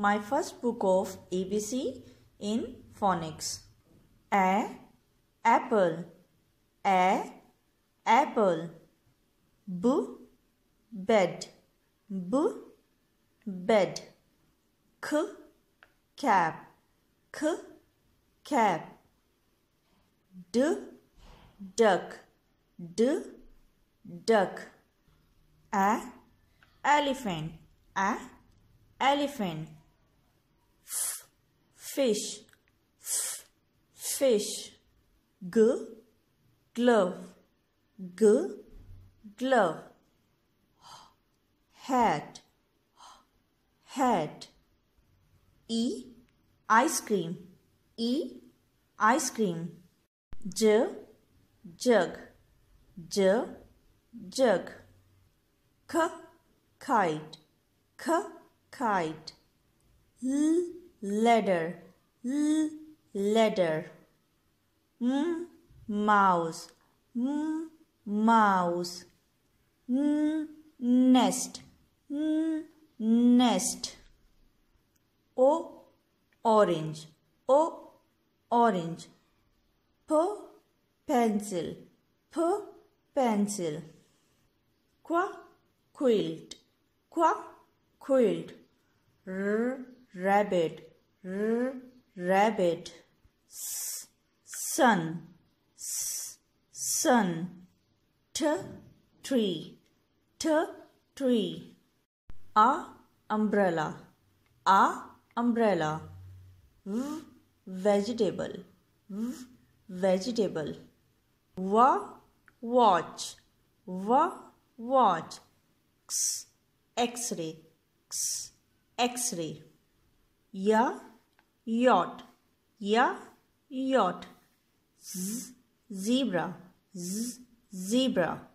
my first book of ABC in phonics. A apple, A apple. B bed, B bed. C cap, C cap. D duck, D duck. A elephant, A elephant. F fish, F fish. G glove, G glove. Hat, hat. E ice cream, E ice cream. J jug, J jug. K kite, K kite. L ladder, L ladder. M mouse, M mouse. N nest, N nest. O orange, O orange. P pencil, P pencil. Qu quilt, Qu quilt. R rabbit, R rabbit. S sun, S sun. T tree, T tree. A umbrella, A umbrella. V vegetable, V vegetable. W watch, W watch. X x-ray, X x-ray. Y yacht, Y yacht. Z zebra, Z zebra.